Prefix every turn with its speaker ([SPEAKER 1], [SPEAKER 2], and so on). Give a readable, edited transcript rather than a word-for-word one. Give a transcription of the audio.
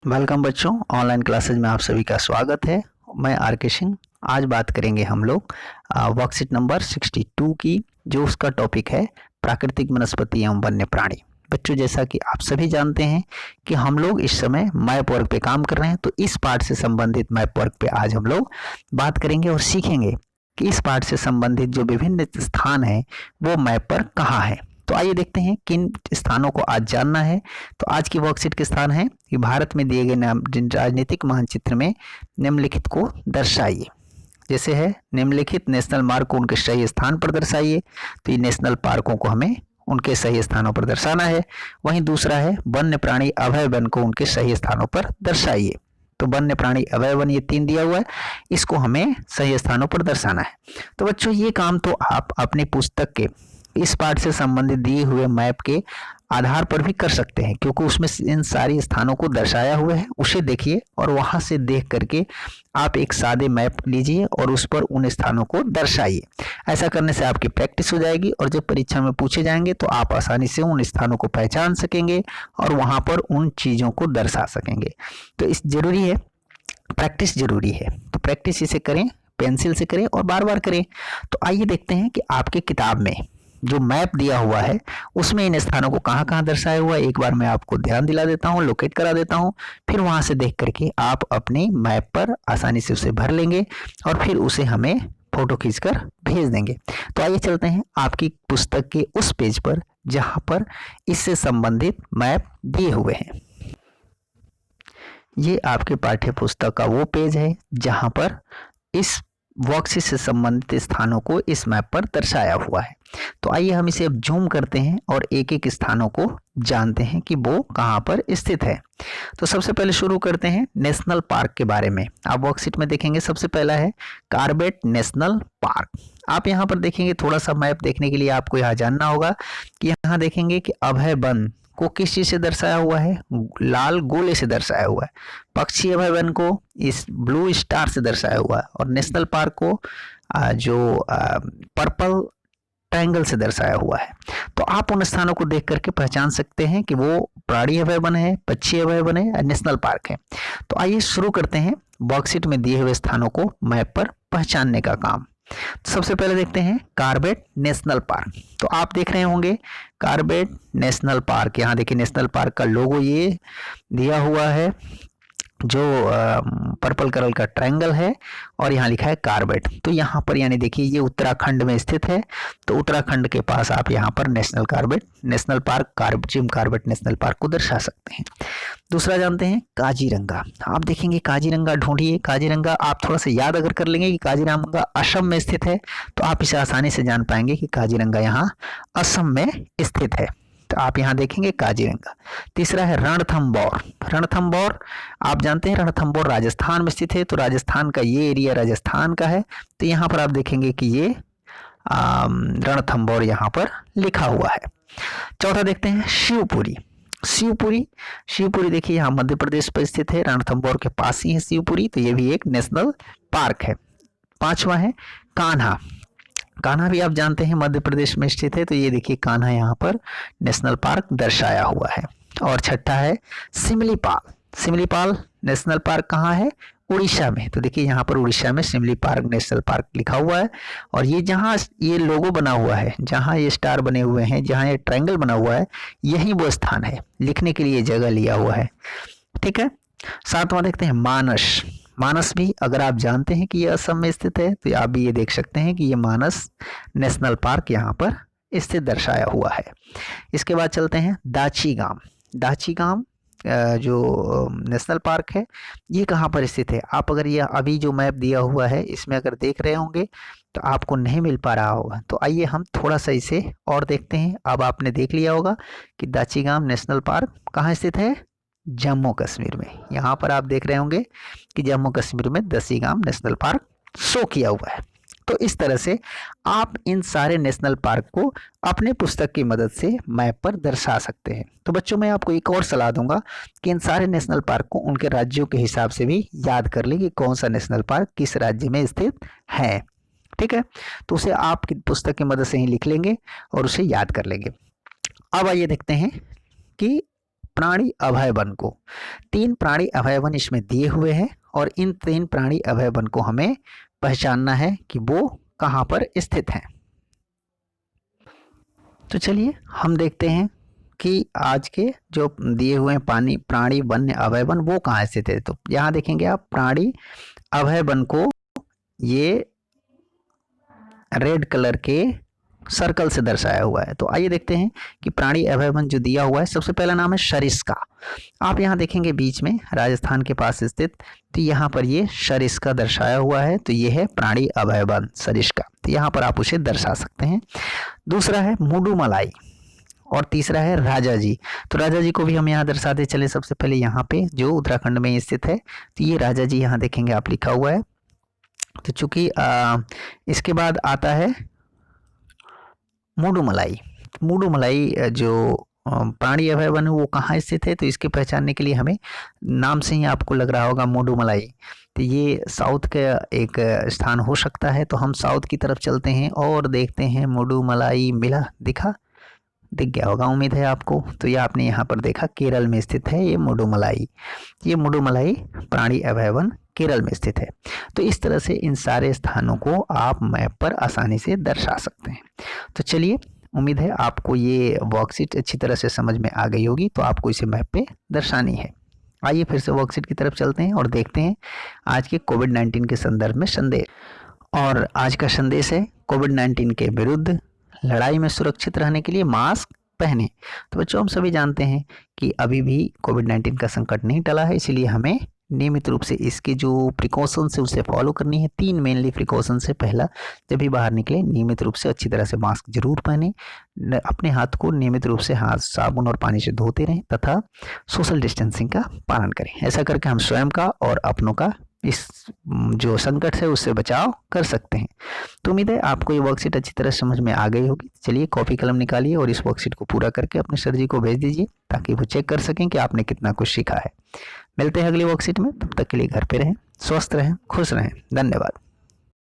[SPEAKER 1] Welcome बच्चों, online classes में आप सभी का स्वागत है। मैं आर के सिंह। आज बात करेंगे हम लोग वर्कशीट नंबर 62 की, जो उसका टॉपिक है प्राकृतिक वनस्पति एवं वन्य प्राणी। बच्चों, जैसा कि आप सभी जानते हैं कि हम लोग इस समय मैप वर्क पे काम कर रहे हैं, तो इस पार्ट से संबंधित मैप वर्क पे आज हम लोग बात करेंगे और सीखेंगे कि इस पार्ट से संबंधित जो विभिन्न स्थान है वो मैप पर कहाँ है। तो आइए देखते हैं किन स्थानों को आज जानना है। तो आज की वर्कशीट के स्थान है कि भारत में दिए गए राजनीतिक मानचित्र में निम्नलिखित को दर्शाइए। जैसे है निम्नलिखित नेशनल मार्ग को उनके सही स्थान पर दर्शाइए, तो ये नेशनल पार्कों को हमें उनके सही स्थानों पर दर्शाना है। वहीं दूसरा है वन्य प्राणी अभय वन को उनके सही स्थानों पर दर्शाइए। तो वन्य प्राणी अभय वन ये 3 दिया हुआ है, इसको हमें सही स्थानों पर दर्शाना है। तो बच्चों, ये काम तो आप अपनी पुस्तक के इस पार्ट से संबंधित दिए हुए मैप के आधार पर भी कर सकते हैं, क्योंकि उसमें इन सारी स्थानों को दर्शाया हुआ है। उसे देखिए और वहां से देख करके आप एक सादे मैप लीजिए और उस पर उन स्थानों को दर्शाइए। ऐसा करने से आपकी प्रैक्टिस हो जाएगी और जब परीक्षा में पूछे जाएंगे तो आप आसानी से उन स्थानों को पहचान सकेंगे और वहां पर उन चीजों को दर्शा सकेंगे। तो इस जरूरी है, प्रैक्टिस जरूरी है। तो प्रैक्टिस इसे करें, पेंसिल से करें और बार बार करें। तो आइए देखते हैं कि आपके किताब में जो मैप दिया हुआ है उसमें इन स्थानों को कहाँ कहाँ दर्शाया हुआ है। एक बार मैं आपको ध्यान दिला देता हूँ, लोकेट करा देता हूँ, फिर वहां से देख करके आप अपने मैप पर आसानी से उसे भर लेंगे और फिर उसे हमें फोटो खींचकर भेज देंगे। तो आइए चलते हैं आपकी पुस्तक के उस पेज पर जहां पर इससे संबंधित मैप दिए हुए हैं। ये आपके पाठ्य पुस्तक का वो पेज है जहां पर इस वर्कशीट से संबंधित स्थानों को इस मैप पर दर्शाया हुआ है। तो आइए हम इसे अब जूम करते हैं और एक एक स्थानों को जानते हैं कि वो कहाँ पर स्थित है। तो सबसे पहले शुरू करते हैं नेशनल पार्क के बारे में। आप वर्कशीट में देखेंगे सबसे पहला है कार्बेट नेशनल पार्क। आप यहाँ पर देखेंगे, थोड़ा सा मैप देखने के लिए आपको यहाँ जानना होगा कि यहाँ देखेंगे कि अभय वन को किस चीज से दर्शाया हुआ है, लाल गोले से दर्शाया हुआ है। पक्षी अभय वन को इस ब्लू स्टार से दर्शाया हुआ है और नेशनल पार्क को जो पर्पल ट्रायंगल से दर्शाया हुआ है। तो आप उन स्थानों को देख करके पहचान सकते हैं कि वो प्राणी अभय वन है, पक्षी अभय वन है या नेशनल पार्क है। तो आइए शुरू करते हैं वर्कशीट में दिए हुए स्थानों को मैप पर पहचानने का काम। तो सबसे पहले देखते हैं कार्बेट नेशनल पार्क। तो आप देख रहे होंगे कार्बेट नेशनल पार्क, यहाँ देखिए नेशनल पार्क का लोगो ये दिया हुआ है, जो पर्पल कलर का ट्रायंगल है और यहाँ लिखा है कार्बेट। तो यहाँ पर यानी देखिए ये उत्तराखंड में स्थित है। तो उत्तराखंड के पास आप यहाँ पर national park Jim Corbett national park को दर्शा सकते हैं। दूसरा जानते हैं काजीरंगा। आप देखेंगे काजीरंगा, ढूंढिए काजीरंगा। आप थोड़ा सा याद अगर कर लेंगे कि काजीरंगा असम में स्थित है तो आप इसे आसानी से जान पाएंगे कि काजीरंगा यहाँ असम में स्थित है। तो आप यहाँ देखेंगे काजीरंगा। तीसरा है रणथंबोर। रणथंबोर आप जानते हैं रणथंबोर राजस्थान में स्थित है। तो राजस्थान का ये एरिया राजस्थान का है। तो यहाँ पर आप देखेंगे कि ये रणथंबोर यहाँ पर लिखा हुआ है। चौथा देखते हैं शिवपुरी। शिवपुरी देखिए यहाँ मध्य प्रदेश पर स्थित है, रणथंबोर के पास ही है शिवपुरी। तो ये भी एक नेशनल पार्क है। पांचवा है कान्हा। कान्हा भी आप जानते हैं मध्य प्रदेश में स्थित है। तो ये देखिए कान्हा यहाँ पर नेशनल पार्क दर्शाया हुआ है। और छठा है सिमलीपाल। सिमलीपाल नेशनल पार्क कहाँ है? उड़ीसा में। तो देखिए यहाँ पर उड़ीसा में सिमलीपाल नेशनल पार्क लिखा हुआ है। और ये जहाँ ये लोगो बना हुआ है, जहाँ ये स्टार बने हुए हैं, जहाँ ये ट्रायंगल बना हुआ है, यही वो स्थान है। लिखने के लिए जगह लिया हुआ है। ठीक है। सातवां देखते हैं मानस। मानस भी अगर आप जानते हैं कि ये असम में स्थित है तो आप भी ये देख सकते हैं कि ये मानस नेशनल पार्क यहाँ पर स्थित दर्शाया हुआ है। इसके बाद चलते हैं दाचीगाम। दाचीगाम जो नेशनल पार्क है, ये कहाँ पर स्थित है? आप अगर ये अभी जो मैप दिया हुआ है इसमें अगर देख रहे होंगे तो आपको नहीं मिल पा रहा होगा। तो आइए हम थोड़ा सा इसे और देखते हैं। अब आपने देख लिया होगा कि दाचीगाम नेशनल पार्क कहाँ स्थित है? जम्मू कश्मीर में। यहाँ पर आप देख रहे होंगे कि जम्मू कश्मीर में दाचीगाम नेशनल पार्क शो किया हुआ है। तो इस तरह से आप इन सारे नेशनल पार्क को अपने पुस्तक की मदद से मैप पर दर्शा सकते हैं। तो बच्चों, मैं आपको एक और सलाह दूंगा कि इन सारे नेशनल पार्क को उनके राज्यों के हिसाब से भी याद कर लें कि कौन सा नेशनल पार्क किस राज्य में स्थित है। ठीक है। तो उसे आपकी पुस्तक की मदद से ही लिख लेंगे और उसे याद कर लेंगे। अब आइए देखते हैं कि प्राणी अभय वन को। 3 प्राणी अभय वन इसमें दिए हुए हैं और इन 3 प्राणी अभय वन को हमें पहचानना है कि वो कहाँ पर स्थित हैं। तो चलिए हम देखते हैं कि आज के जो दिए हुए प्राणी वन्य अभय वन वो कहाँ स्थित है। तो यहाँ देखेंगे आप प्राणी अभय वन को ये रेड कलर के सर्कल से दर्शाया हुआ है। तो आइए देखते हैं कि प्राणी अभय वन जो दिया हुआ है, सबसे पहला नाम है सरिस्का। आप यहाँ देखेंगे बीच में राजस्थान के पास स्थित, तो यहाँ पर ये सरिस्का दर्शाया हुआ है, तो ये है प्राणी अभय वन सरिस्का। तो यहाँ पर आप उसे दर्शा सकते हैं। दूसरा है मुडुमलाई और तीसरा है राजाजी। तो राजाजी को भी हम यहाँ दर्शाते चले। सबसे पहले यहाँ पे जो उत्तराखंड में स्थित है, तो ये राजाजी यहाँ देखेंगे आप लिखा हुआ है। तो चूंकि इसके बाद आता है मुडुमलाई। मुडुमलाई जो प्राणी अभय वन वो कहाँ स्थित है, तो इसके पहचानने के लिए हमें नाम से ही आपको लग रहा होगा मुडुमलाई, तो ये साउथ का एक स्थान हो सकता है। तो हम साउथ की तरफ चलते हैं और देखते हैं मुडुमलाई मिला, दिख गया होगा उम्मीद है आपको। तो ये आपने यहाँ पर देखा केरल में स्थित है ये मुडुमलाई। ये मुडुमलाई प्राणी अभय वन केरल में स्थित है। तो इस तरह से इन सारे स्थानों को आप मैप पर आसानी से दर्शा सकते हैं। तो चलिए, उम्मीद है आपको ये वर्कशीट अच्छी तरह से समझ में आ गई होगी। तो आपको इसे मैप पे दर्शानी है। आइए फिर से वर्कशीट की तरफ चलते हैं और देखते हैं आज के कोविड-19 के संदर्भ में संदेश। और आज का संदेश है कोविड-19 के विरुद्ध लड़ाई में सुरक्षित रहने के लिए मास्क पहने। तो बच्चों, हम सभी जानते हैं कि अभी भी कोविड-19 का संकट नहीं टला है, इसलिए हमें नियमित रूप से इसके जो प्रिकॉशंस है उसे फॉलो करनी है। 3 मेनली प्रिकॉशंस है। पहला, जब भी बाहर निकले नियमित रूप से अच्छी तरह से मास्क जरूर पहने, अपने हाथ को नियमित रूप से हाथ साबुन और पानी से धोते रहें तथा सोशल डिस्टेंसिंग का पालन करें। ऐसा करके हम स्वयं का और अपनों का इस जो संकट है उससे बचाव कर सकते हैं। तो उम्मीद है आपको ये वर्कशीट अच्छी तरह समझ में आ गई होगी। चलिए कॉपी कलम निकालिए और इस वर्कशीट को पूरा करके अपने सर जी को भेज दीजिए ताकि वो चेक कर सकें कि आपने कितना कुछ सीखा है। मिलते हैं अगली वर्कशीट में, तब तक के लिए घर पे रहें, स्वस्थ रहें, खुश रहें। धन्यवाद।